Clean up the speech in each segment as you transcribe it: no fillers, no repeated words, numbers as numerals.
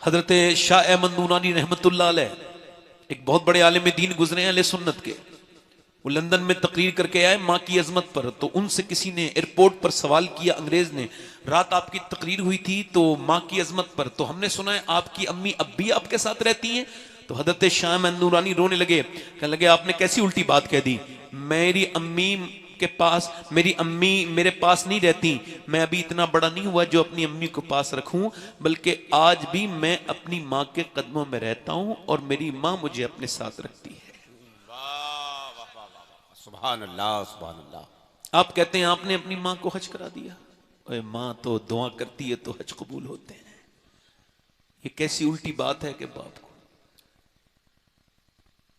हजरत शाह अहमद नूरानी रहमतुल्लाह अलैह एक बहुत बड़े आलिम दीन गुजरे हैं अहले सुन्नत के। वो लंदन में तकरीर करके आए माँ की अजमत पर, तो उनसे किसी ने एयरपोर्ट पर सवाल किया, अंग्रेज ने, रात आपकी तकरीर हुई थी तो माँ की अजमत पर, तो हमने सुना है आपकी अम्मी अब भी आपके साथ रहती हैं। तो हजरत शाह अहमद नूरानी रोने लगे, कहने लगे आपने कैसी उल्टी बात कह दी, मेरी अम्मी के पास, मेरी अम्मी मेरे पास नहीं रहती, मैं अभी इतना बड़ा नहीं हुआ जो अपनी अम्मी को पास रखूं, बल्कि आज भी मैं अपनी माँ के कदमों में रहता हूं और मेरी माँ मुझे अपने साथ रखती है। सुभान अल्लाह सुभान अल्लाह। आप कहते हैं आपने अपनी माँ को हज करा दिया, अरे माँ तो दुआ करती है तो हज कबूल होते हैं। ये कैसी उल्टी बात है कि बाप को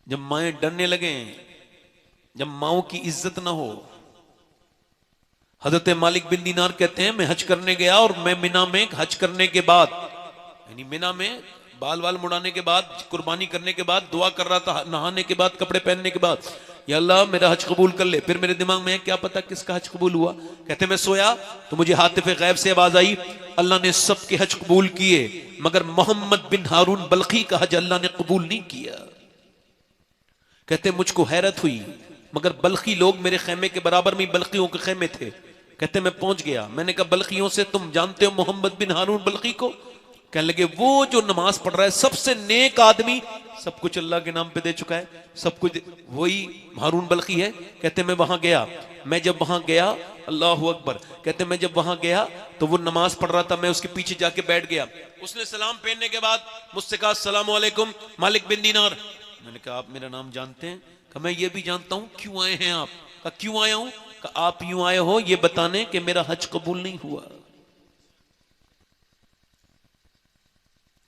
जब माएं डरने लगे, जब माओ की इज्जत ना हो। हजरत मालिक बिन दीनार कहते हैं मैं हज करने गया और मैं मिना में हज करने के बाद, यानी मिना में बाल वाल मुड़ाने के बाद, कुर्बानी करने के बाद दुआ कर रहा था, नहाने के बाद, कपड़े पहनने के बाद, या अल्लाह मेरा हज कबूल कर ले। फिर मेरे दिमाग में क्या पता किसका हज कबूल हुआ। कहते मैं सोया तो मुझे हातिफ गैब से आवाज आई, अल्लाह ने सबके हज कबूल किए मगर मोहम्मद बिन हारून बल्खी का हज अल्लाह ने कबूल नहीं किया। कहते मुझको हैरत हुई, मगर बल्खी लोग मेरे खेमे के बराबर में बल्खियों के खेमे थे। कहते मैं पहुंच गया, मैंने कहा बल्खियों से तुम जानते हो मोहम्मद बिन हारून बल्खी को? कहने लगे वो जो नमाज पढ़ रहा है, सबसे नेक आदमी, सब कुछ अल्लाह के नाम पे दे चुका है, सब कुछ वही हारून बल्खी है। कहते मैं वहां गया, मैं जब वहां गया, अल्लाह अकबर, कहते मैं जब वहां गया तो वो नमाज पढ़ रहा था, मैं उसके पीछे जाके बैठ गया। उसने सलाम पहनने के बाद मुझसे कहा अस्सलाम वालेकुम मालिक बिन दीनार। मैंने कहा आप मेरा नाम जानते हैं? कहा मैं ये भी जानता हूं, क्यों आए हैं आप? कहा क्यों आया हूं? कहा आप यूं आए हो ये बताने कि मेरा हज कबूल नहीं हुआ।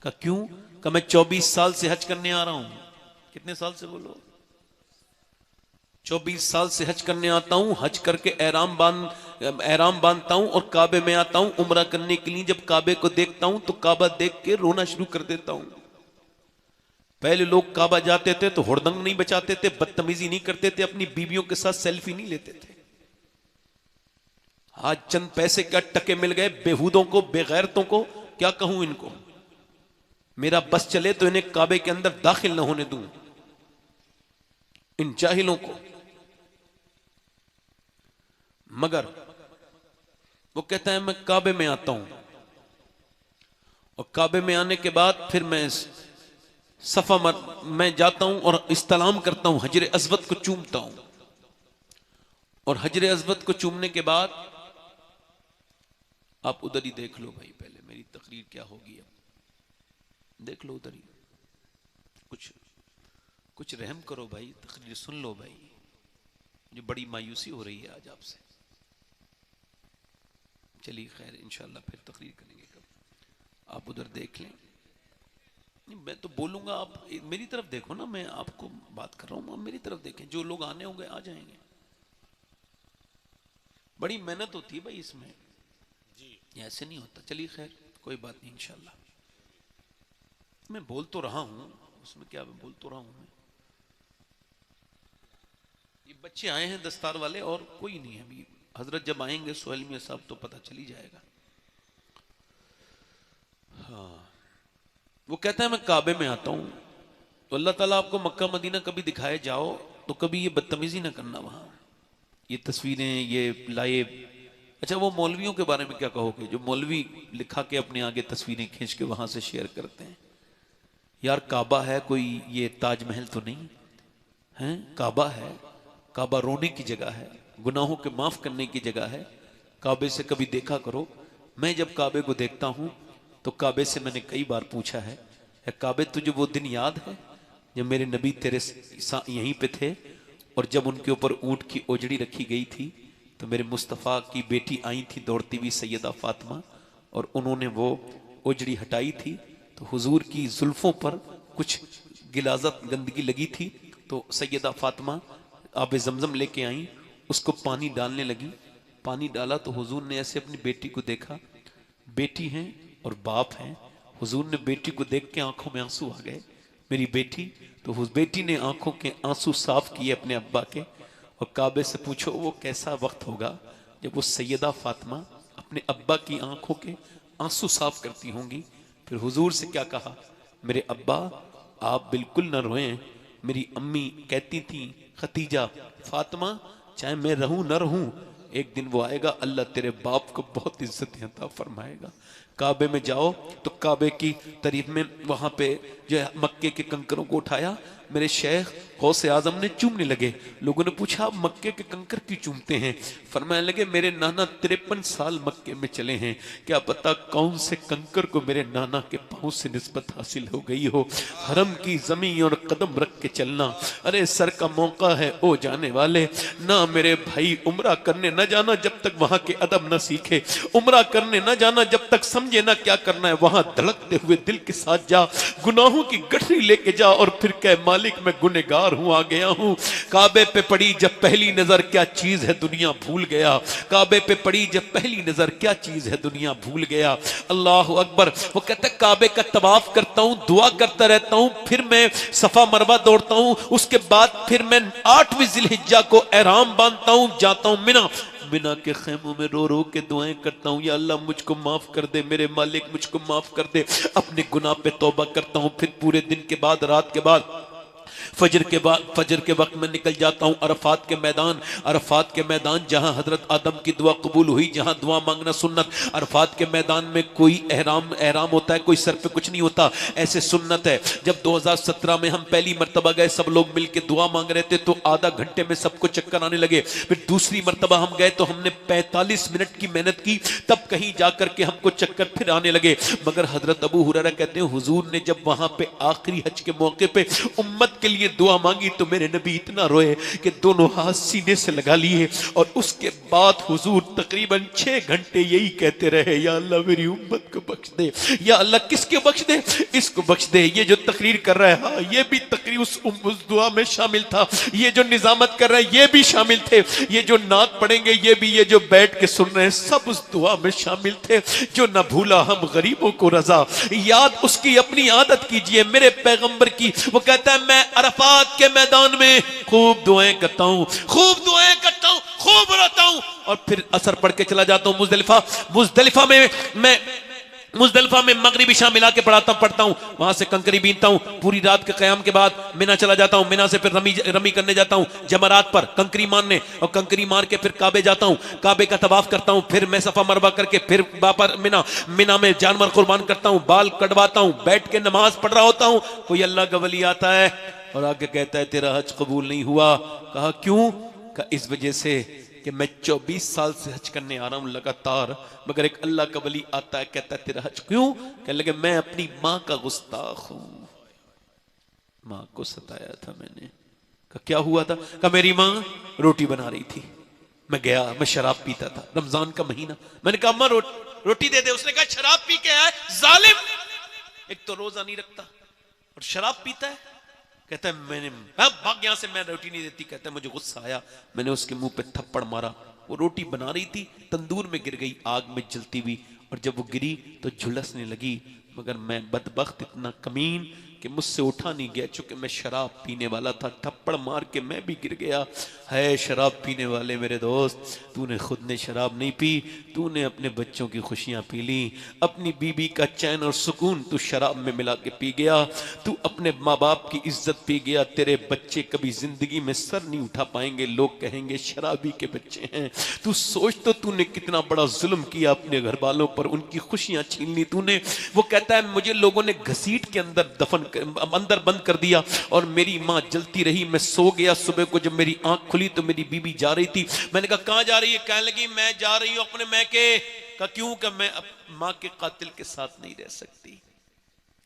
कहा क्यों? कहा मैं 24 साल से हज करने आ रहा हूं। कितने साल से बोलो? 24 साल से हज करने आता हूं, हज करके एहराम बांधता हूं और काबे में आता हूं उम्रा करने के लिए। जब काबे को देखता हूं तो काबा देख के रोना शुरू कर देता हूं। पहले लोग काबा जाते थे तो हुड़दंग नहीं बचाते थे, बदतमीजी नहीं करते थे, अपनी बीवियों के साथ सेल्फी नहीं लेते थे। आज चंद पैसे क्या टके मिल गए बेहूदों को, बेगैरतों को, क्या कहूं इनको। मेरा बस चले तो इन्हें काबे के अंदर दाखिल न होने दूं, इन जाहिलों को। मगर वो कहता है मैं काबे में आता हूं और काबे में आने के बाद फिर मैं सफा मैं जाता हूं और इस्तलाम करता हूं, हजर अस्वद को चूमता हूं। और हजर अस्वद को चूमने के बाद आप उधर ही देख लो भाई, पहले मेरी तकरीर क्या होगी, अब देख लो उधर ही, कुछ रहम करो भाई, तकरीर सुन लो भाई। मुझे बड़ी मायूसी हो रही है आज आपसे। चलिए खैर इंशाल्लाह फिर तकरीर करेंगे कब, आप उधर देख लें। मैं तो बोलूंगा, आप मेरी तरफ देखो ना, मैं आपको बात कर रहा हूं, आप मेरी तरफ देखें, जो लोग आने होंगे आ जाएंगे। बड़ी मेहनत होती है भाई इसमें जी, ऐसे नहीं होता। चलिए खैर कोई बात नहीं, इंशाल्लाह। मैं बोल तो रहा हूं, उसमें क्या, मैं बोल तो रहा हूं। मैं ये बच्चे आए हैं दस्तार वाले और कोई नहीं है अभी, हजरत जब आएंगे सोहेल मियां साहब तो पता चल ही जाएगा। हाँ, वो कहता है मैं काबे में आता हूं तो अल्लाह ताला आपको मक्का मदीना कभी दिखाए जाओ तो कभी ये बदतमीजी ना करना वहां, ये तस्वीरें ये लाए। अच्छा वो मौलवियों के बारे में क्या कहोगे, जो मौलवी लिखा के अपने आगे तस्वीरें खींच के वहां से शेयर करते हैं? यार काबा है, कोई ये ताजमहल तो नहीं है। काबा है, काबा रोने की जगह है, गुनाहों के माफ करने की जगह है। काबे से कभी देखा करो। मैं जब काबे को देखता हूं तो काबे से मैंने कई बार पूछा है, काबे तुझे वो दिन याद है जब मेरे नबी तेरे यहीं पे थे और जब उनके ऊपर ऊंट की ओजड़ी रखी गई थी तो मेरे मुस्तफ़ा की बेटी आई थी दौड़ती हुई सैयदा फातिमा, और उन्होंने वो ओजड़ी हटाई थी तो हुजूर की जुल्फों पर कुछ गिलाजत गंदगी लगी थी, तो सैयदा फातिमा आब जमजम लेके आई, उसको पानी डालने लगी। पानी डाला तो हुजूर ने ऐसे अपनी बेटी को देखा, बेटी हैं और बाप हैं। हुजूर ने बेटी को देख के आंखों में आंसू आ गए, मेरी बेटी। तो उस बेटी ने आंखों के आंसू साफ किए अपने अब्बा के, और काबे से पूछो वो कैसा वक्त होगा जब वो सैयदा फातिमा अपने अब्बा की आंखों के आंसू साफ करती होंगी। फिर हुजूर से क्या कहा, मेरे अब्बा आप बिल्कुल न रोएं, मेरी अम्मी कहती थी खतीजा फातिमा चाहे मैं रहूं न रहूं एक दिन वो आएगा, अल्लाह तेरे बाप को बहुत इज्जत अता फरमाएगा। काबे में जाओ तो काबे की तारीफ में वहां पे जो है मक्के के कंकरों को उठाया, मेरे शेख गौसे आजम ने चूमने लगे। लोगों ने पूछा आप मक्के के कंकर क्यों चूमते हैं? फरमाने लगे मेरे नाना 53 साल मक्के में चले हैं, क्या पता कौन से कंकर को मेरे नाना के पांव से निस्बत हासिल हो गई हो। हरम की जमीन और कदम रख के चलना, अरे सर का मौका है ओ जाने वाले, ना मेरे भाई उम्रा करने न जाना जब तक वहां के अदब न सीखे, उम्रा करने न जाना जब तक समझे ना क्या करना है, वहां धड़कते हुए दिल के साथ जा, गुनाहों की गठरी लेके जा और फिर कह मालिक मैं गुनहगार हूं, आ गया हूं। काबे पे पड़ी जब पहली नजर क्या चीज है दुनिया भूल गया, काबे पे पड़ी जब पहली नजर क्या चीज है दुनिया भूल गया। अल्लाह अकबर। वो कहता है काबे का तवाफ करता हूं, दुआ करता रहता हूं, फिर मैं सफा मरवा दौड़ता हूं, उसके बाद फिर मैं 8वीं जिलहिज्जा को एहराम बांधता हूं, जाता हूं मिना, मिना के खेमों में रो रो के दुआएं करता हूं, या अल्लाह मुझको माफ कर दे, मेरे मालिक मुझको माफ कर दे, अपने गुनाह पे तौबा करता हूं। फिर पूरे दिन के बाद रात के बाद फजर के वक्त में निकल जाता हूं अरफात के मैदान, अरफात के मैदान जहां हजरत आदम की दुआ कबूल हुई, जहां दुआ मांगना सुन्नत। अरफात के मैदान में कोई एहराम होता है, कोई सर पे कुछ नहीं होता, ऐसे सुन्नत है। जब 2017 में हम पहली मर्तबा गए, सब लोग मिलके दुआ मांग रहे थे तो आधा घंटे में सबको चक्कर आने लगे। फिर दूसरी मर्तबा हम गए तो हमने 45 मिनट की मेहनत की, तब कहीं जाकर के हमको चक्कर फिर आने लगे। मगर हजरत अबू हुरैरा कहते हैं हुजूर ने जब वहां पे आखिरी हज के मौके पे उम्मत के लिए दुआ मांगी तो मेरे नबी इतना रोए कि दोनों हाथ सीने से लगा लिए, और उसके बाद हुजूर तकरीबन 6 घंटे यही कहते रहे, या अल्लाह मेरी उम्मत को बख्श दे, या अल्लाह किसके बख्श दे, इसको बख्श दे। ये जो तकरीर कर रहा है, हाँ ये भी तकरीर उस दुआ में शामिल था, ये जो निजामत कर रहा है ये भी शामिल थे, ये जो नात पढ़ेंगे ये भी, ये जो बैठ के सुन रहे हैं सब उस दुआ में शामिल थे। जो न भूला हम गरीबों को रजा, याद उसकी अपनी आदत कीजिए मेरे पैगंबर की। वो कहता है मैं अरफात के मैदान में खूब दुआएं करता हूं, खूब दुआएं करता हूं, खूब रोता हूं, और फिर असर पढ़ के चला जाता हूं मुजदलिफा में मगरिब इशा मिला के पढ़ता हूं, वहां से कंकरी बीनता हूं, पूरी रात के क़याम के बाद मिना चला जाता हूं, मिना से फिर रमी करने जाता हूं, जमरात पर कंकरी मारने, और कंकरी मार के फिर काबे जाता हूं, काबे का तवाफ करता हूं, फिर मैं सफा मरवा करके फिर वापस मिना में जानवर कुर्बान करता हूं, बाल कटवाता हूं, बैठ के नमाज पढ़ रहा होता हूं। कोई अल्लाह का वली आता है और आगे कहता है तेरा हज कबूल नहीं हुआ। कहा क्यों? कहा इस वजह से कि मैं 24 साल से हज करने आ रहा हूं लगातार, मगर एक अल्लाह का वली आता है कहता है तेरा हज क्यों? कहने लगे मैं अपनी माँ का गुस्ताख हूं, माँ को सताया था मैंने। कहा क्या हुआ था? कहा मेरी माँ रोटी बना रही थी, मैं गया, मैं शराब पीता था, रमजान का महीना, मैंने कहा अम्मा रोटी दे दे। उसने कहा शराब पी के आया जालिम, एक तो रोजा नहीं रखता और शराब पीता है। कहता है मैंने भाग यहां से, मैं रोटी नहीं देती। कहता है मुझे गुस्सा आया, मैंने उसके मुंह पे थप्पड़ मारा, वो रोटी बना रही थी तंदूर में गिर गई आग में जलती हुई, और जब वो गिरी तो झुलसने लगी, मगर मैं बदबख्त इतना कमीन कि मुझसे उठा नहीं गया, चूंकि मैं शराब पीने वाला था, थप्पड़ मार के मैं भी गिर गया। है शराब पीने वाले मेरे दोस्त, तूने खुद ने शराब नहीं पी, तूने अपने बच्चों की खुशियां पी ली, अपनी बीबी का चैन और सुकून तू शराब में मिला के पी गया, तू अपने माँ बाप की इज्जत पी गया, तेरे बच्चे कभी जिंदगी में सर नहीं उठा पाएंगे, लोग कहेंगे शराबी के बच्चे हैं। तू सोच तो तूने कितना बड़ा जुल्म किया अपने घर वालों पर, उनकी खुशियां छीन ली तूने। वो कहता है मुझे लोगों ने घसीट के अंदर बंद कर दिया और मेरी माँ जलती रही, मैं सो गया। सुबह को जब मेरी आंख खुली तो मेरी बीबी जा रही थी, मैंने कहा कहां जा रही है? कहने लगी मैं जा रही हूं अपने मैके। कहा क्यों? कि मैं माँ के कातिल के साथ नहीं रह सकती।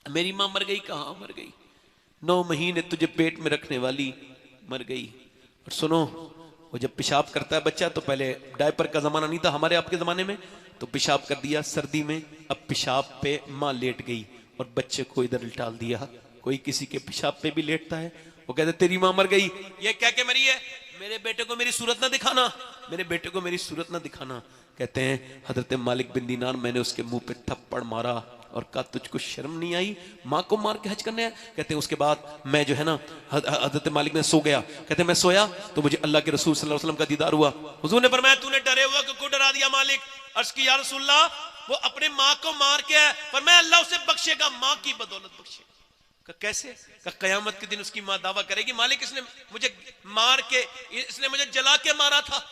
मेरी माँ मर गई। कहां मर गई? 9 महीने तुझे पेट में रखने वाली मर गई। और सुनो, वो जब पेशाब करता है बच्चा, तो पहले डायपर का जमाना नहीं था हमारे आपके जमाने में, तो पेशाब कर दिया सर्दी में, अब पेशाब पे माँ लेट गई और बच्चे को इधर डाल दिया। कोई किसी के पेशाब पे भी लेटता है। वो कहते तेरी माँ मर गई, ये क्या के मरी है? मेरे बेटे को मेरी सूरत ना दिखाना, मेरे बेटे को मेरी सूरत ना दिखाना। कहते हैं हजरत मालिक बिन दीनार, मैंने उसके मुंह पे थप्पड़ मारा और कहा तुझको शर्म नहीं आई माँ को मार के हज करने आया? कहते हैं उसके बाद मैं जो है ना हजरत मालिक में सो गया। कहते हैं मैं सोया तो मुझे अल्लाह के रसूल सल्लल्लाहु अलैहि वसल्लम का दीदार हुआ। हुजूर ने फरमाया तूने डरे हुआ को डरा दिया मालिक? अर्ज की या रसूलल्लाह वो अपने माँ को मार के है, पर मैं अल्लाह उसे बख्शेगा, माँ की बदौलत बख्शेगा। कैसे? कयामत के दिन उसकी माँ दावा करेगी, मालिक इसने मुझे मार के, इसने मुझे जला के मारा था।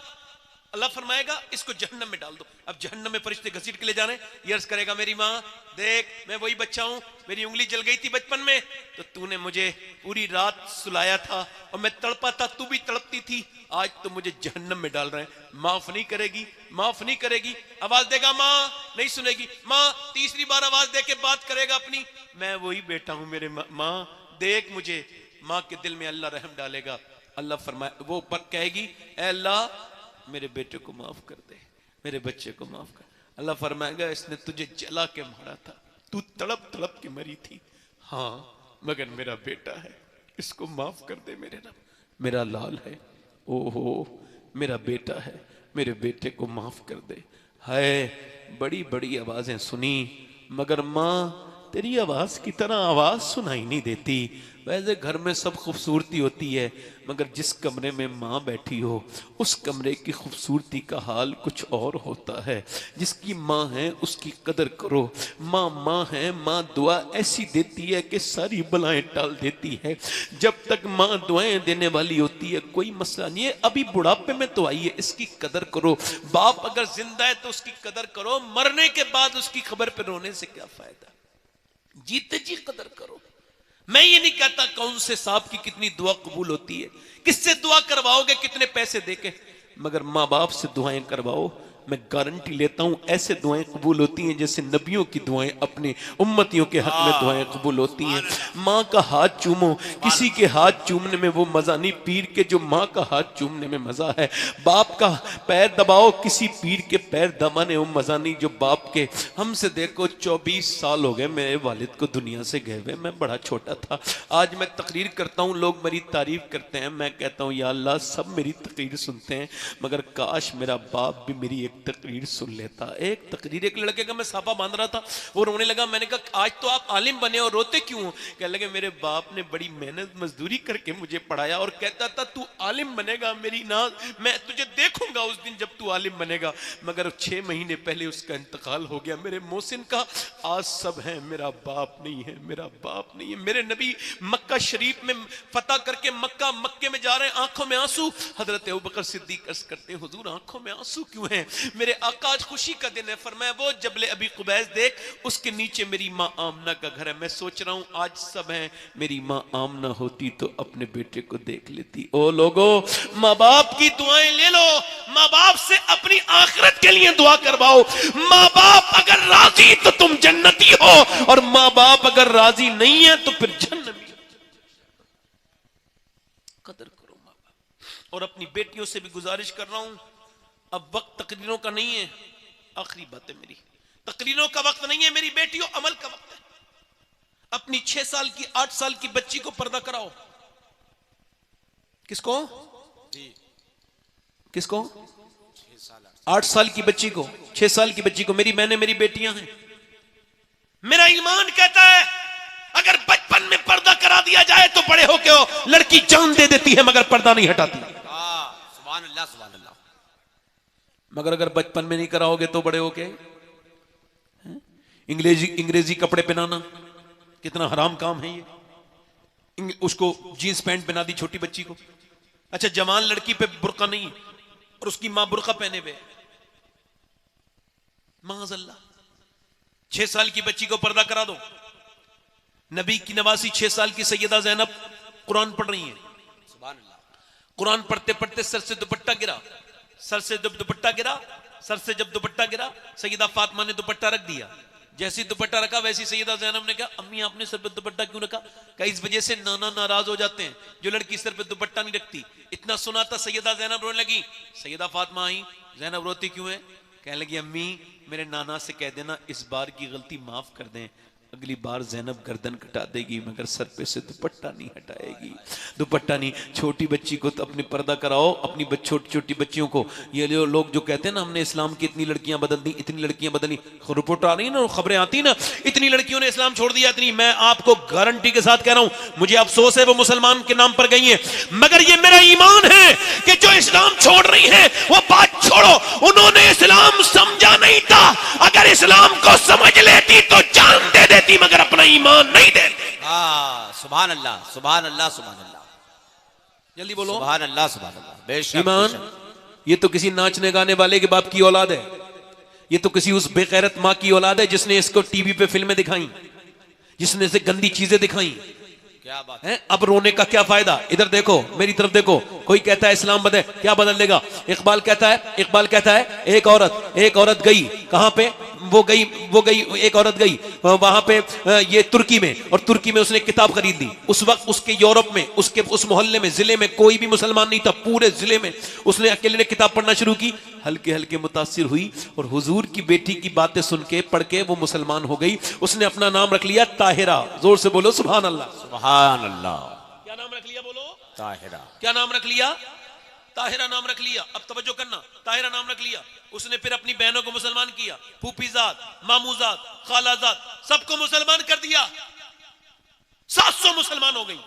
अल्लाह फरमाएगा इसको जहन्नम में डाल दो। अब जहन्नम में फरिश्ते घसीट के ले जाने, ये अर्ज करेगा मेरी माँ देख मैं वही बच्चा हूं, मेरी उंगली जल गई थी बचपन में, तो तूने मुझे पूरी रात सुलाया था और मैं तड़पा था, तू भी तड़पती थी, आज तो मुझे जहन्नम में डाल रहे हैं। माफ नहीं करेगी, माफ नहीं करेगी। आवाज देगा माँ, नहीं सुनेगी। माँ तीसरी बार आवाज दे के बात करेगा अपनी, मैं वही बेटा हूं मेरे माँ देख मुझे। माँ के दिल में अल्लाह रहम डालेगा। अल्लाह फरमाए, वो पर कहेगी ऐ अल्लाह मेरे बेटे को माफ कर दे, मेरे बच्चे को माफ कर। अल्लाह फरमाएगा इसने तुझे जला के मारा था, तू तड़प तड़प के मरी थी, हाँ मगर मेरा बेटा है, इसको माफ कर दे मेरे रब, मेरा लाल है, ओहो मेरा बेटा है, मेरे बेटे को माफ कर दे। हाय बड़ी बड़ी आवाजें सुनी, मगर माँ तेरी आवाज की तरह आवाज सुनाई नहीं देती। वैसे घर में सब खूबसूरती होती है, मगर जिस कमरे में माँ बैठी हो उस कमरे की खूबसूरती का हाल कुछ और होता है। जिसकी माँ है उसकी कदर करो। माँ माँ है, माँ दुआ ऐसी देती है कि सारी बलाएं टाल देती है। जब तक माँ दुआएं देने वाली होती है कोई मसला नहीं है। अभी बुढ़ापे में तो आई है, इसकी कदर करो। बाप अगर जिंदा है तो उसकी कदर करो, मरने के बाद उसकी खबर पर रोने से क्या फायदा, जीते जी कदर करो। मैं ये नहीं कहता कौन से सांप की कितनी दुआ कबूल होती है, किससे दुआ करवाओगे, कितने पैसे देके, मगर माँ बाप से दुआएं करवाओ। मैं गारंटी लेता हूं ऐसे दुआएं कबूल होती हैं जैसे नबियों की दुआएं अपने उम्मतियों के हक में दुआएं कबूल होती हैं। माँ का हाथ चूमो, किसी के हाथ चूमने में वो मजा नहीं पीर के जो माँ का हाथ चूमने में मजा है। बाप का पैर दबाओ, किसी पीर के पैर दबाने वो मजा नहीं जो बाप के। हमसे देखो 24 साल हो गए मेरे वालिद को दुनिया से गए हुए, मैं बड़ा छोटा था। आज मैं तकरीर करता हूँ, लोग मेरी तारीफ करते हैं, मैं कहता हूँ या अल्लाह सब मेरी तकरीर सुनते हैं, मगर काश मेरा बाप भी मेरी तकरीर सुन लेता। एक तकरीर, एक लड़के का मैं साफा बांध रहा था, वो रोने लगा। मैंने कहा आज तो आप आलिम बने और रोते क्यों हो? कहने लगे मेरे बाप ने बड़ी मेहनत मजदूरी करके मुझे पढ़ाया और कहता था तू आलिम बनेगा मेरी नाज, मैं तुझे देखूंगा उस दिन जब तू आलिम बनेगा। मगर 6 महीने पहले उसका इंतकाल हो गया मेरे मोहसिन का। आज सब है, मेरा बाप नहीं है, मेरा बाप नहीं है। मेरे नबी मक्का शरीफ में फतह करके मक्के में जा रहे हैं, आंखों में आंसू। हजरत अबू बकर सिद्दीक अर्ज करते हैं हुजूर आंखों में आंसू क्यों हैं? मेरे आका आज खुशी का दिन है। फरमाया वो जबले अबी कुबैस देख, उसके नीचे मेरी माँ आमना का घर है। मैं सोच रहा हूं आज सब है, मेरी माँ आमना होती तो अपने बेटे को देख लेती। ओ लोगो, माँ बाप की दुआएं ले लो, माँ बाप से अपनी आखिरत के लिए दुआ करवाओ। माँ बाप अगर राजी तो तुम जन्नती हो, और माँ बाप अगर राजी नहीं है तो फिर जन्नती। कदर करो माँ बाप। और अपनी बेटियों से भी गुजारिश कर रहा हूं, अब वक्त तकरीरों का नहीं है, आखिरी बात है मेरी, तकरीरों का वक्त नहीं है मेरी बेटियों, अमल का वक्त है। अपनी 6 साल की 8 साल की बच्ची को पर्दा कराओ। किसको? किसको? 8 साल की बच्ची को, 6 साल की बच्ची को। मेरी बहनें, मेरी बेटियां हैं। मेरा ईमान कहता है अगर बचपन में पर्दा करा दिया जाए तो बड़े होके हो लड़की जान दे देती है मगर पर्दा नहीं हटाती। सुभान अल्लाह, सुभान अल्लाह। मगर अगर बचपन में नहीं कराओगे तो बड़े होके अंग्रेजी कपड़े पहनाना कितना हराम काम है ये। उसको जींस पैंट पहना दी छोटी बच्ची को। अच्छा जवान लड़की पे बुर्का नहीं और उसकी मां बुर्का पहने हुए, माज़अल्लाह। 6 साल की बच्ची को पर्दा करा दो। नबी की नवासी 6 साल की सैयदा ज़ैनब कुरान पढ़ रही है। सुभान अल्लाह। कुरान पढ़ते पढ़ते सर से दुपट्टा गिरा, सर से जब दुपट्टा गिरा, सर से जब दुपट्टा गिरा, सैयदा फातिमा ने दुपट्टा रख दिया। जैसी दुपट्टा रखा वैसी सैयदा ज़ैनब ने कहा अम्मी आपने सर पे दुपट्टा क्यों रखा? कहा इस वजह से नाना नाराज हो जाते हैं जो लड़की सर पे दुपट्टा नहीं रखती। इतना सुना था सैयदा ज़ैनब रोने लगी। सैयदा फातिमा आई, ज़ैनब रोती क्यों है? कहने लगी अम्मी मेरे नाना से कह देना इस बार की गलती माफ कर दें। अगली बार जैनब गर्दन कटा देगी मगर सर पे से दुपट्टा नहीं हटाएगी। दुपट्टा नहीं, छोटी बच्ची को तो अपनी पर्दा कराओ, अपनी छोटी छोटी बच्चियों को। ये लोग जो कहते हैं ना हमने इस्लाम की इतनी लड़कियां बदल दी, इतनी लड़कियां बदली, रिपोर्ट आ रही है ना, खबरें आती ना, इतनी लड़कियों ने इस्लाम छोड़ दिया, इतनी। मैं आपको गारंटी के साथ कह रहा हूं, मुझे अफसोस है वो मुसलमान के नाम पर गई है, मगर ये मेरा ईमान है कि जो इस्लाम छोड़ रही है वो बात छोड़ो, उन्होंने इस्लाम समझा नहीं था। अगर इस्लाम को समझ लेती तो जान दे देती, मगर अपना ईमान नहीं देती। सुभान अल्लाह, सुभान अल्लाह, सुभान अल्लाह। जल्दी बोलो सुभान अल्लाह, सुभान अल्लाह। बेशक, ईमान। बेशक। ये तो किसी नाचने गाने वाले के बाप की औलाद है, ये तो किसी उस बेगैरत मां की औलाद है जिसने इसको टीवी पे फिल्में दिखाई, जिसने इसे गंदी चीजें दिखाई। क्या बात है? अब रोने का क्या फायदा? इधर देखो, मेरी तरफ देखो। कोई कहता है इस्लाम बदल, क्या बदल देगा? इकबाल कहता है एक औरत गई कहां पे, वो गई एक औरत गई वहां पे ये तुर्की में, और तुर्की में उसने किताब खरीद ली। उस वक्त उसके यूरोप में, उसके उस मोहल्ले में, जिले में कोई भी मुसलमान नहीं था, पूरे जिले में। उसने अकेले ने किताब पढ़ना शुरू की, हल्के हल्के मुतासिर हुई और हुजूर की बेटी की बातें सुन के पढ़ के वो मुसलमान हो गई। उसने अपना नाम रख लिया ताहिरा। जोर से बोलो सुभान अल्लाह। सुभान अल्लाह। क्या नाम रख लिया? बोलो ताहिरा। क्या नाम रख लिया? ताहिरा नाम रख लिया। अब तवज्जो करना, ताहिरा नाम रख लिया। उसने फिर अपनी बहनों को मुसलमान किया, फूफीजाद, मामूजाद, खालाजाद, सबको मुसलमान कर दिया। 700 मुसलमान हो गई।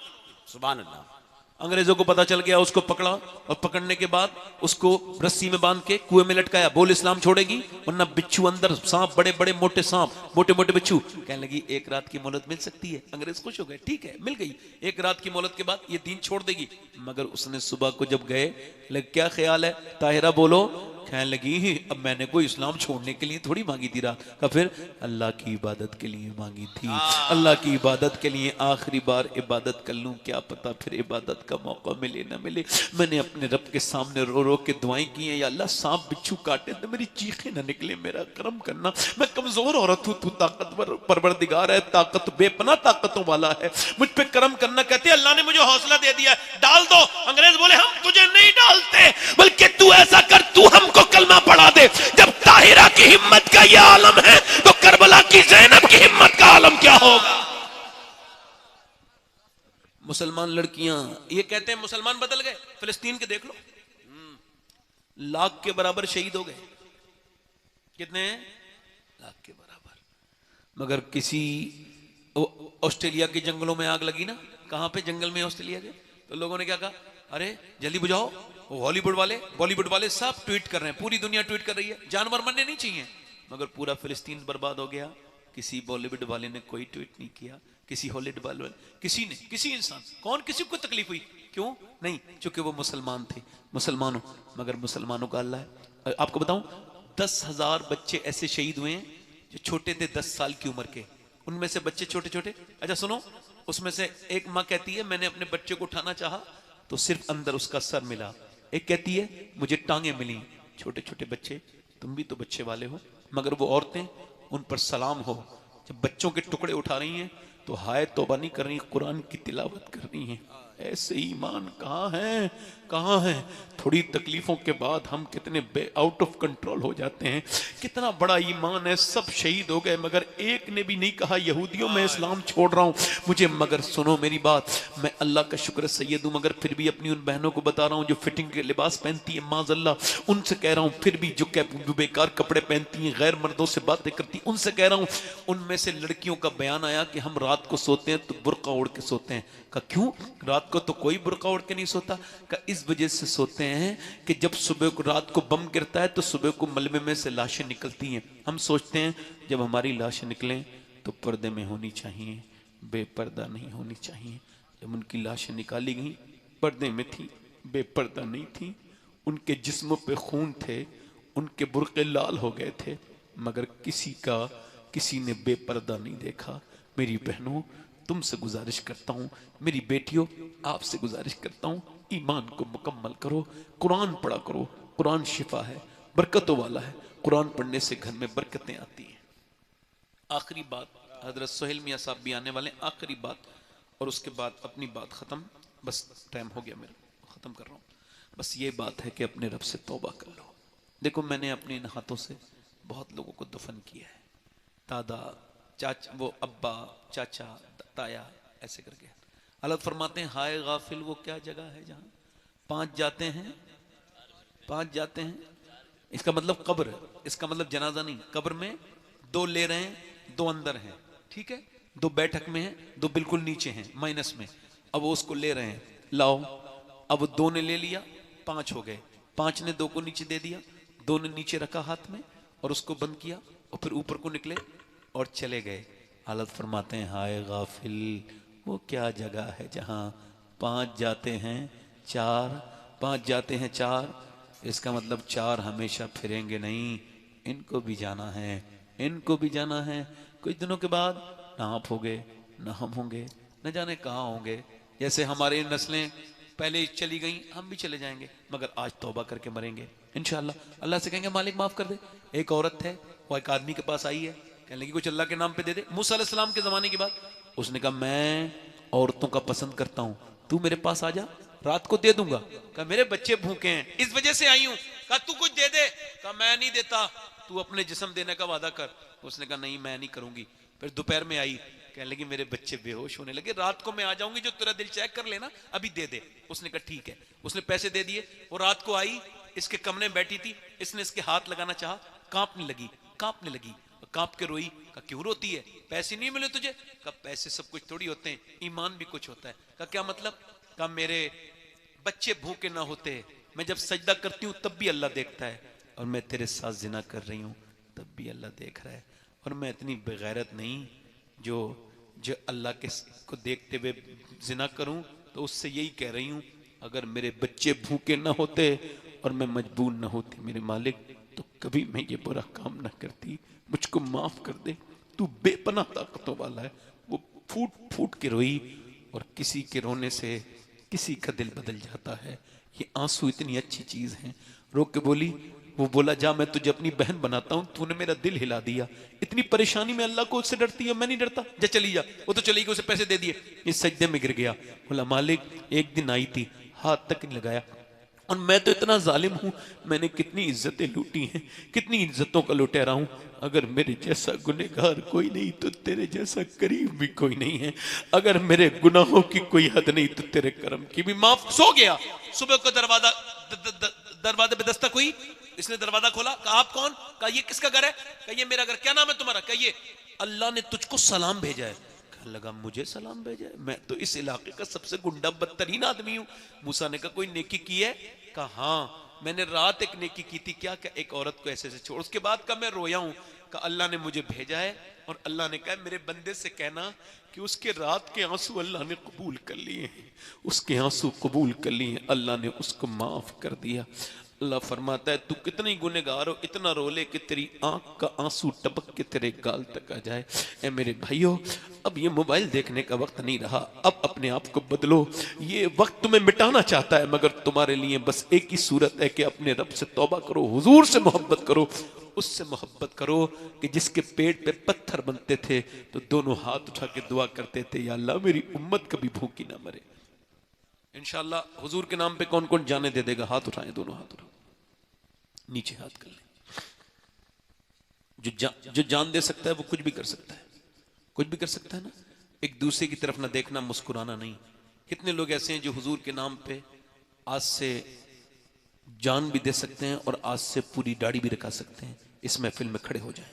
सुभान अल्लाह। अंग्रेजों को पता चल गया, उसको पकड़ा और पकड़ने के बाद उसको रस्सी में बांध के कुएं में लटकाया। बोल इस्लाम छोड़ेगी वरना बिच्छू अंदर, सांप, बड़े बड़े मोटे सांप, मोटे मोटे बिच्छू। कहने लगी एक रात की मोहलत मिल सकती है। अंग्रेज खुश हो गए, ठीक है मिल गई एक रात की मोहलत के बाद ये दीन छोड़ देगी। मगर उसने सुबह को जब गए, लग क्या ख्याल है ताहिरा बोलो, कहने लगी अब मैंने कोई इस्लाम छोड़ने के लिए थोड़ी मांगी थी रात का, फिर अल्लाह की इबादत के लिए मांगी थी। अल्लाह की इबादत के लिए आखिरी बार इबादत कर लूं, क्या पता फिर इबादत का मौका मिले ना मिले। मैंने अपने रब के सामने रो रो के दुआएं की हैं, या अल्लाह सांप बिच्छू काटे तो मेरी चीखें ना निकले, मेरा करम करना। मैं कमजोर औरत हूं, तू ताकतवर परवरदिगार है, ताकत बेपना ताकतों वाला है, मुझ पे करम करना। कहते अल्लाह ने मुझे हौसला दे दिया, डाल दो। अंग्रेज बोले हम तुझे नहीं डालते, बल्कि तू ऐसा कर, तू हमको कलमा पढ़ा दे। जब ताहिरा की हिम्मत का यह आलम है तो करबला की ज़ैनब की हिम्मत का आलम क्या होगा? मुसलमान लड़कियां ये कहते हैं मुसलमान बदल गए। फिलिस्तीन के देख लो, लाख के बराबर शहीद हो गए। कितने? लाख के बराबर। मगर किसी ऑस्ट्रेलिया के जंगलों में आग लगी ना, कहां पे? जंगल में ऑस्ट्रेलिया के। तो लोगों ने क्या कहा, अरे जल्दी बुझाओ। हॉलीवुड वाले, बॉलीवुड वाले सब ट्वीट कर रहे हैं, पूरी दुनिया ट्वीट कर रही है, जानवर मरने नहीं चाहिए। मगर पूरा फिलिस्तीन बर्बाद हो गया। किसी बॉलीवुड वाले ने कोई ट्वीट नहीं किया, किसी हॉलीवुड वाले, किसी ने, किसी इंसान, कौन, किसी को तकलीफ हुई? क्यों नहीं? क्योंकि वो मुसलमान थे, मुसलमानों। मगर मुसलमानों का अल्लाह है। आपको बताऊं 10,000 बच्चे ऐसे शहीद हुए हैं जो छोटे थे 10 साल की उम्र के। उनमें से बच्चे छोटे छोटे। अच्छा सुनो, उसमें से एक माँ कहती है मैंने अपने बच्चे को उठाना चाहा तो सिर्फ अंदर उसका सर मिला। एक कहती है मुझे टांगे मिली। छोटे छोटे बच्चे, तुम भी तो बच्चे वाले हो। मगर वो औरतें, उन पर सलाम हो, जब बच्चों के टुकड़े उठा रही हैं तो हाय तौबा नहीं कर रही, कुरान की तिलावत कर रही हैं। ऐसे ईमान कहाँ है, कहाँ है? थोड़ी तकलीफों के बाद हम कितने आउट ऑफ कंट्रोल हो जाते हैं। कितना बड़ा ईमान है, सब शहीद हो गए मगर एक ने भी नहीं कहा यहूदियों मैं इस्लाम छोड़ रहा हूँ मुझे। मगर सुनो मेरी बात, मैं अल्लाह का शुक्र सैयद हूँ, मगर फिर भी अपनी उन बहनों को बता रहा हूँ जो फिटिंग के लिबास पहनती है, माज़अल्लाह उनसे कह रहा हूँ, फिर भी जो बेकार कपड़े पहनती हैं, गैर मर्दों से बातें करती, उनसे कह रहा हूँ। उनमें से लड़कियों का बयान आया कि हम रात को सोते हैं तो बुर्का ओढ़ के सोते हैं। का क्यों? रात को तो कोई बुर्का ओढ़ के नहीं सोता। का इस वजह से सोते हैं कि जब सुबह को, रात को बम गिरता है तो सुबह को मलबे में से लाशें निकलती हैं। हम सोचते हैं जब हमारी लाशें निकलें तो पर्दे में होनी चाहिए, बेपर्दा नहीं होनी चाहिए। जब उनकी लाशें निकाली गई पर्दे में थी, बेपर्दा नहीं थी, उनके जिस्मों पे खून थे, उनके बुर्के लाल हो गए थे, मगर किसी ने बेपर्दा नहीं देखा। मेरी बहनों तुमसे गुजारिश करता हूँ, मेरी बेटियों आपसे गुजारिश करता हूँ, ईमान को मुकम्मल करो, कुरान पढ़ा करो। कुरान शिफा है, बरकतों वाला है। कुरान पढ़ने से घर में बरकतें आती हैं। आखिरी बात, हजरत सोहेल मियाँ साहब भी आने वाले, आखिरी बात और उसके बाद अपनी बात ख़त्म। बस टाइम हो गया मेरा, ख़त्म कर रहा हूँ। बस ये बात है कि अपने रब से तौबा कर लो। देखो मैंने अपने इन हाथों से बहुत लोगों को दफन किया है। दादा चाचा, वो अब्बा, चाचा, ताया, ऐसे करके। अल्लाह फरमाते हैं हाय गाफिल, वो क्या जगह है जहां 5 जाते हैं, 5 जाते हैं। इसका मतलब कब्र, इसका मतलब जनाजा नहीं। कब्र में 2 ले रहे हैं, 2 अंदर हैं, ठीक है, 2 बैठक में हैं, 2 बिल्कुल नीचे हैं माइनस में। अब वो उसको ले रहे हैं, लाओ। अब वो 2 ने ले लिया, 5 हो गए। 5 ने 2 को नीचे दे दिया, 2 ने नीचे रखा हाथ में और उसको बंद किया और फिर ऊपर को निकले और चले गए। हालत फरमाते हैं हाय गाफिल, वो क्या जगह है जहां 5 जाते हैं 4, 5 जाते हैं 4। इसका मतलब 4 हमेशा फिरेंगे नहीं, इनको भी जाना है, इनको भी जाना है। कुछ दिनों के बाद ना आप होंगे ना हम होंगे, न जाने कहाँ होंगे। जैसे हमारी नस्लें पहले चली गई, हम भी चले जाएंगे, मगर आज तौबा करके मरेंगे इंशाअल्लाह। अल्लाह से कहेंगे मालिक माफ कर दे। एक औरत है, वो एक आदमी के पास आई है, कहने लगी कुछ अल्लाह के नाम पे दे दे। मूसा अलैहि सलाम के जमाने की बात। उसने कहा मैं औरतों का पसंद करता हूं, तू मेरे पास आ जा, रात को दे दूंगा। कहा मेरे बच्चे भूखे हैं, इस वजह से आई हूं। कहा तू कुछ दे दे। कहा मैं नहीं देता, तू अपने जिस्म देने का वादा कर। उसने कहा नहीं मैं नहीं करूंगी। फिर दोपहर में आई, कहने लगी मेरे बच्चे बेहोश होने लगे, रात को मैं आ जाऊंगी, जो तेरा दिल चेक कर लेना, अभी दे दे। उसने कहा ठीक है। उसने पैसे दे दिए। वो रात को आई, इसके कमरे में बैठी थी, इसने इसके हाथ लगाना चाहा, कांपने लगी, कांपने लगी, कांप के रोई। कहा क्यों रोती है, पैसे नहीं मिले तुझे? कहा पैसे सब कुछ थोड़ी होते हैं, ईमान भी कुछ होता है। कहा क्या मतलब? कहा मेरे बच्चे भूखे ना होते, मैं जब सजदा करती हूँ तब भी अल्लाह देखता है, और मैं तेरे साथ जिना कर रही हूँ तब भी अल्लाह देख रहा है। और मैं इतनी बेगैरत नहीं जो जो अल्लाह के को देखते हुए जिना करूं। तो उससे यही कह रही हूं, अगर मेरे बच्चे भूखे ना होते और मैं मजबूर ना होती मेरे मालिक, तो कभी मैं ये बुरा काम ना करती, मुझको माफ कर दे, तू बेपनाह ताकतों वाला है। वो फूट फूट के रोई, और किसी के रोने से किसी का दिल बदल जाता है। ये आंसू इतनी अच्छी चीज है। रो के बोली, वो बोला जा मैं तुझे अपनी बहन बनाता हूं, तूने मेरा दिल हिला दिया। इतनी परेशानी में अल्लाह को उससे डरती है, मैं नहीं डरता, जा चली जा। वो तो चली गई, उसे पैसे दे दिए, इस सजदे में गिर गया। बोला मालिक एक दिन आई थी, हाथ तक नहीं लगाया, और मैं तो इतना जालिम हूं, मैंने कितनी इज्जतें लूटी हैं, कितनी इज्जतों का लुटेरा हूं। अगर मेरे जैसा गुनहगार कोई नहीं तो तेरे जैसा करीम भी कोई नहीं है। अगर मेरे गुनाहों की कोई हद नहीं तो तेरे करम की भी माफ। सो गया। सुबह को दरवाजे पे दस्तक हुई, इसने दरवाजा खोला, कहा आप कौन? कहा ये किसका घर है? कहा ये मेरा घर। क्या नाम है तुम्हारा? कहा ये अल्लाह ने तुझको सलाम भेजा है। कहने लगा मुझे सलाम भेजा है? मैं तो इस इलाके का सबसे गुंडा बदतरीन आदमी हूं। मूसा ने कहा कोई नेकी की है? कहा हाँ मैंने रात एक नेकी की थी। क्या? क्या एक औरत को ऐसे छोड़। उसके बाद का मैं रोया हूं। कहा अल्लाह ने मुझे भेजा है, और अल्लाह ने कहा मेरे बंदे से कहना कि उसके रात के आंसू अल्लाह ने कबूल कर लिए हैं, उसके आंसू कबूल कर लिए, अल्लाह ने उसको माफ कर दिया। अल्लाह फरमाता है तू कितने गुनहगार हो, इतना रो ले कि तेरी आंख का आंसू टपक के तेरे गाल तक आ जाए। ए मेरे भाइयों, अब ये मोबाइल देखने का वक्त नहीं रहा, अब अपने आप को बदलो। ये वक्त तुम्हें मिटाना चाहता है, मगर तुम्हारे लिए बस एक ही सूरत है कि अपने रब से तौबा करो, हुजूर से मोहब्बत करो, उससे मोहब्बत करो कि जिसके पेट पे पत्थर बनते थे तो दोनों हाथ उठा के दुआ करते थे, या अल्लाह मेरी उम्मत कभी भूखी ना मरे। इंशाअल्लाह हुजूर के नाम पे कौन कौन जाने दे देगा? हाथ उठाएं, दोनों हाथ उठाओ, नीचे हाथ कर लें। जो जान दे सकता है वो कुछ भी कर सकता है, कुछ भी कर सकता है ना। एक दूसरे की तरफ ना देखना, मुस्कुराना नहीं। कितने लोग ऐसे हैं जो हुजूर के नाम पे आज से जान भी दे सकते हैं और आज से पूरी दाढ़ी भी रखा सकते हैं। इस महफिल में खड़े हो जाएं,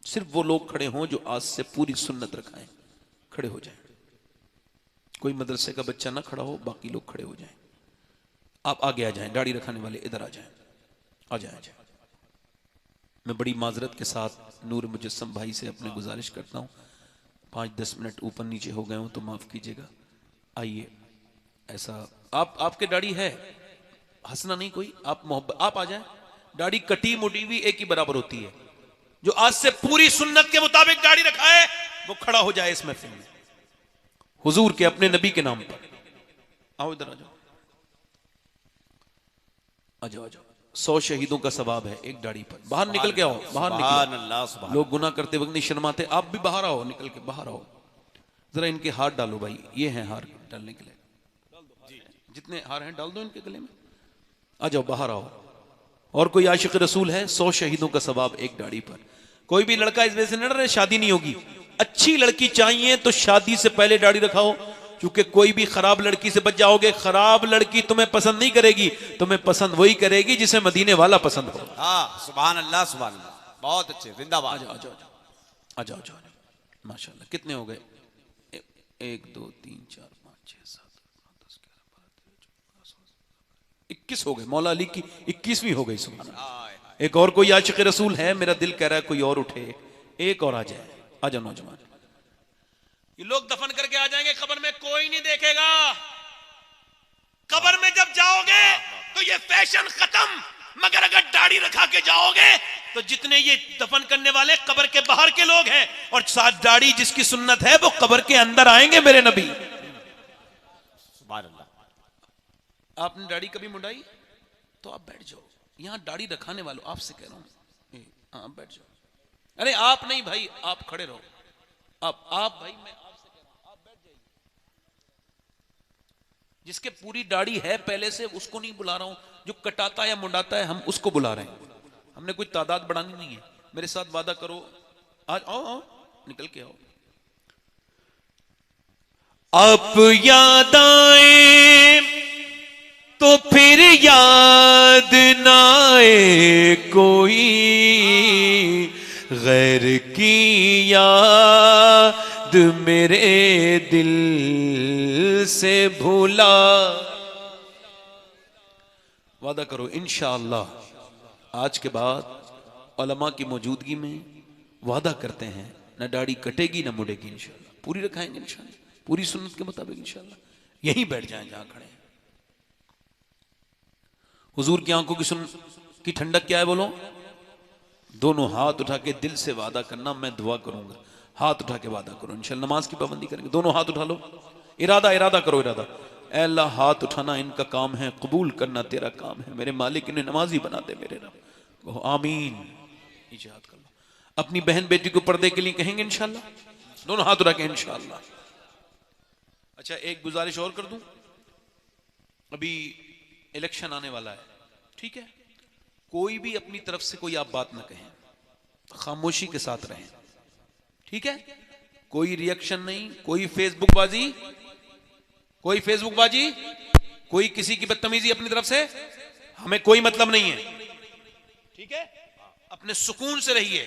सिर्फ वो लोग खड़े हों जो आज से पूरी सुन्नत रखाएं, खड़े हो जाएं। कोई मदरसे का बच्चा ना खड़ा हो, बाकी लोग खड़े हो जाएं। आप आगे आ जाएं, दाढ़ी रखाने वाले इधर आ जाएं, आ जाएं, आ जाएं। मैं बड़ी माजरत के साथ नूर मुजस्सम भाई से अपनी गुजारिश करता हूँ, 5-10 मिनट ऊपर नीचे हो गए हूँ तो माफ कीजिएगा। आइए, ऐसा आपके दाढ़ी है, हंसना नहीं कोई, आप मोहब्बत, आप आ जाएं। दाढ़ी कटी मोटी भी एक ही बराबर होती है। जो आज से पूरी सुन्नत के मुताबिक दाढ़ी रखाए वो खड़ा हो जाए इस महफिल में, हुजूर के अपने नबी के नाम पर। आओ इधर आ जाओ, आ जाओ, आ जाओ। 100 शहीदों का सवाब है एक दाढ़ी पर। बाहर निकल के आओ, बाहर निकलो। लोग गुनाह करते वक्त नहीं शर्माते, आप भी बाहर आओ, निकल के बाहर आओ। जरा इनके हार डालो भाई, ये हैं हार डालने के लिए, जितने हार हैं डाल दो इनके गले में। आ जाओ, बाहर आओ। और कोई आशिक रसूल है? 100 शहीदों का सवाब एक दाढ़ी पर। कोई भी लड़का इस वजह से न डरे शादी नहीं होगी। अच्छी लड़की चाहिए तो शादी से पहले दाढ़ी रखाओ, क्योंकि कोई भी खराब लड़की से बच जाओगे। खराब लड़की तुम्हें पसंद नहीं करेगी, तुम्हें पसंद वही करेगी जिसे मदीने वाला पसंद हो। हाँ सुभान अल्लाह सुभान अल्लाह, बहुत अच्छे, जिंदाबाद। आ जाओ आ जाओ माशाल्लाह। कितने हो गए? 1 2 3 4 5 6 7 10 11 12 13 14 21 हो गए। मौला अली की 21वीं हो गई। सुभान अल्लाह। एक और कोई आशिक रसूल है? मेरा दिल कह रहा है कोई और उठे, एक और आ जाए। आ जाओ नौजवान। ये लोग दफन करके आ जाएंगे, कब्र में कोई नहीं देखेगा। कब्र में जब जाओगे तो ये फैशन खत्म, मगर अगर दाढ़ी रखा के जाओगे तो जितने ये दफन करने वाले कब्र के बाहर के लोग हैं और साथ दाढ़ी जिसकी सुन्नत है वो कब्र के अंदर आएंगे मेरे नबी। सुभान अल्लाह। आपने दाढ़ी कभी मुंडाई तो आप बैठ जाओ। यहां दाढ़ी रखाने वालों आपसे कह रहा हूं, हाँ बैठ जाओ। अरे आप नहीं भाई, आप खड़े रहो। आप भाई, मैं आपसे कह रहा हूं आप बैठ जाइए। जिसके पूरी दाढ़ी है पहले से उसको नहीं बुला रहा हूं, जो कटाता है या मुंडाता है हम उसको बुला रहे हैं। हमने कोई तादाद बढ़ानी नहीं है। मेरे साथ वादा करो, आज आओ निकल के आओ। आप याद आए तो फिर याद ना आए कोई, गैर की याद मेरे दिल से भूला। वादा करो इंशाअल्लाह आज के बाद उलमा की मौजूदगी में वादा करते हैं न दाढ़ी कटेगी न मुड़ेगी। इंशाअल्लाह पूरी रखाएंगे, इंशाअल्लाह पूरी सुन्नत के मुताबिक। इंशाअल्लाह यहीं बैठ जाएं जहां खड़े हैं। हुजूर की आंखों की ठंडक क्या है बोलो? दोनों हाथ उठा के दिल से वादा करना, मैं दुआ करूंगा। हाथ उठा के वादा करो इंशाअल्लाह। नमाज की पाबंदी करेंगे। दोनों हाथ उठा लो, इरादा करो। इरादा, ऐ अल्लाह हाथ उठाना इनका काम है, कबूल करना तेरा काम है। मेरे मालिक इन्हें नमाजी बना दे मेरे रब। कहो आमीन। इजाद कर लो। अपनी बहन बेटी को पर्दे के लिए कहेंगे इंशाअल्लाह। दोनों हाथ उठा के इंशाअल्लाह। अच्छा एक गुजारिश और कर दूं, अभी इलेक्शन आने वाला है, ठीक है? कोई भी अपनी तरफ से कोई आप बात ना कहें, खामोशी के साथ रहें, ठीक है? कोई रिएक्शन नहीं, कोई फेसबुकबाजी, कोई किसी की बदतमीजी अपनी तरफ से हमें कोई मतलब नहीं है, ठीक है? अपने सुकून से रहिए।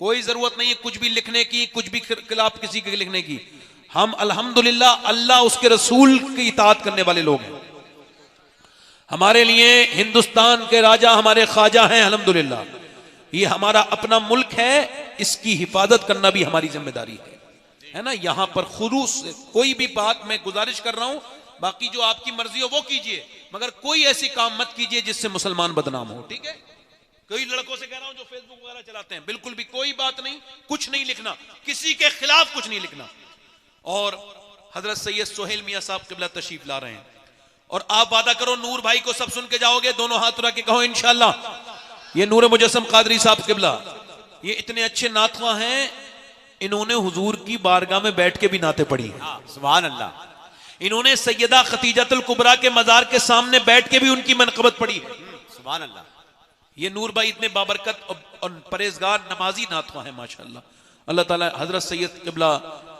कोई जरूरत नहीं है कुछ भी लिखने की, कुछ भी खिलाफ किसी के लिखने की। हम अल्हम्दुलिल्लाह अल्लाह उसके रसूल की इताअत करने वाले लोग हैं। हमारे लिए हिंदुस्तान के राजा हमारे ख्वाजा हैं अल्हम्दुलिल्लाह। ये हमारा अपना मुल्क है, इसकी हिफाजत करना भी हमारी जिम्मेदारी है ना? यहां पर खुलूस से कोई भी बात मैं गुजारिश कर रहा हूं, बाकी जो आपकी मर्जी हो वो कीजिए, मगर कोई ऐसी काम मत कीजिए जिससे मुसलमान बदनाम हो, ठीक है? कई लड़कों से कह रहा हूं जो फेसबुक वगैरह चलाते हैं, बिल्कुल भी कोई बात नहीं, कुछ नहीं लिखना, किसी के खिलाफ कुछ नहीं लिखना। और हजरत सैयद सोहेल मियां साहब किबला तशरीफ ला रहे हैं और आप वादा करो नूर भाई को सब सुन के जाओगे। दोनों हाथ उठा के कहो इंशाअल्लाह। ये नूर मुजस्सम कादरी साहब किबला, ये इतने अच्छे नातवा हैं, इन्होंने हुजूर की बारगाह में बैठ के भी नाते पढ़ी है। सुभान अल्लाह। इन्होंने सैयदा खतीजतुल कुबरा के मजार के सामने बैठ के भी उनकी मनकबत पढ़ी है। सुभान अल्लाह। ये नूर भाई इतने बाबरकत और परहेजगार नमाजी नातवा है माशाअल्लाह। अल्लाह ताला हजरत सैयद किबला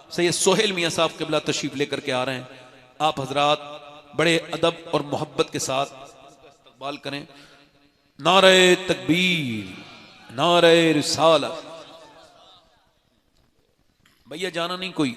सैयद सोहेल मियां साहब किबला तशरीफ लेकर के आ रहे हैं। आप हजरात बड़े अदब और मोहब्बत के साथ इस्तकबाल करें। नारे तकबीर, नारे रिसालत। भैया जाना नहीं कोई।